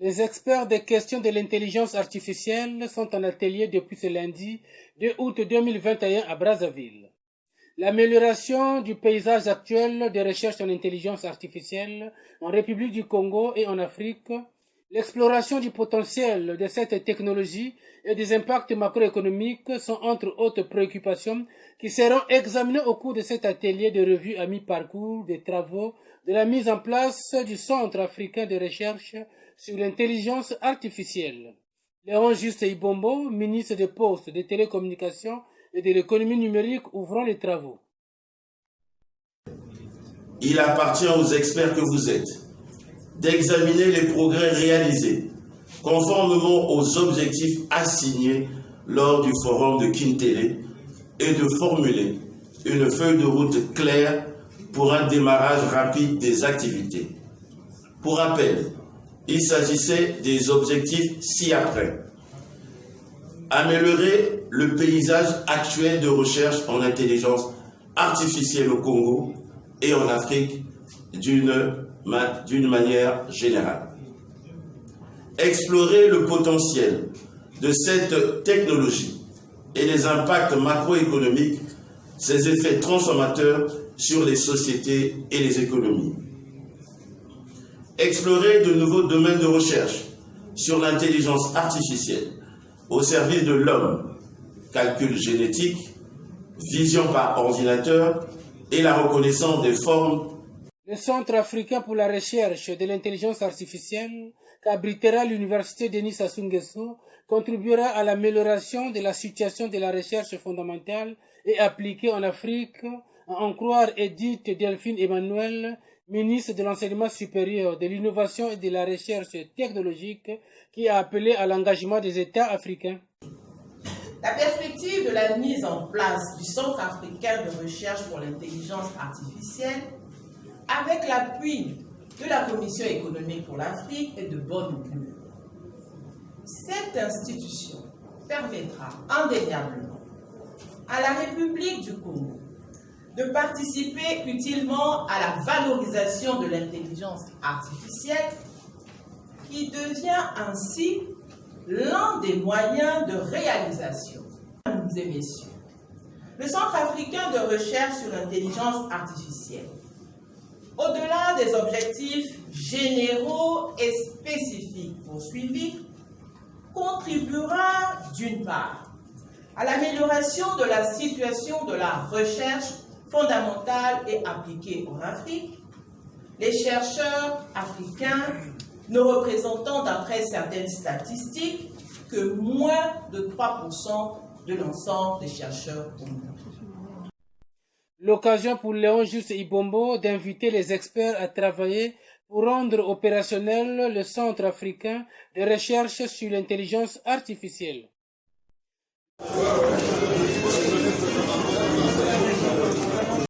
Les experts des questions de l'intelligence artificielle sont en atelier depuis ce lundi 2 août 2021 à Brazzaville. L'amélioration du paysage actuel de recherche en intelligence artificielle en République du Congo et en Afrique, l'exploration du potentiel de cette technologie et des impacts macroéconomiques sont entre autres préoccupations qui seront examinées au cours de cet atelier de revue à mi-parcours des travaux de la mise en place du Centre africain de recherche sur l'intelligence artificielle. Léon Juste Ibombo, ministre des Postes, des Télécommunications et de l'économie numérique, ouvrant les travaux. Il appartient aux experts que vous êtes d'examiner les progrès réalisés conformément aux objectifs assignés lors du forum de Kintélé et de formuler une feuille de route claire pour un démarrage rapide des activités. Pour rappel, il s'agissait des objectifs ci-après. Améliorer le paysage actuel de recherche en intelligence artificielle au Congo et en Afrique d'une manière générale. Explorer le potentiel de cette technologie et les impacts macroéconomiques, ses effets transformateurs sur les sociétés et les économies. Explorer de nouveaux domaines de recherche sur l'intelligence artificielle au service de l'homme, calcul génétique, vision par ordinateur et la reconnaissance des formes. Le Centre africain pour la recherche de l'intelligence artificielle, qu'abritera l'Université Denis Sassou Nguesso, contribuera à l'amélioration de la situation de la recherche fondamentale et appliquée en Afrique, à en croire Edith Delphine Emmanuel, ministre de l'Enseignement supérieur, de l'Innovation et de la Recherche technologique, qui a appelé à l'engagement des États africains. La perspective de la mise en place du Centre africain de recherche pour l'intelligence artificielle, avec l'appui de la Commission économique pour l'Afrique, est de bonne augure. Cette institution permettra indéniablement à la République du Congo de participer utilement à la valorisation de l'intelligence artificielle, qui devient ainsi l'un des moyens de réalisation. Mesdames et messieurs, le Centre africain de recherche sur l'intelligence artificielle, au-delà des objectifs généraux et spécifiques poursuivis, contribuera d'une part à l'amélioration de la situation de la recherche fondamentale et appliquée en Afrique, les chercheurs africains ne représentant d'après certaines statistiques que moins de 3% de l'ensemble des chercheurs au monde. L'occasion pour Léon Juste Ibombo d'inviter les experts à travailler pour rendre opérationnel le Centre africain de recherche sur l'intelligence artificielle.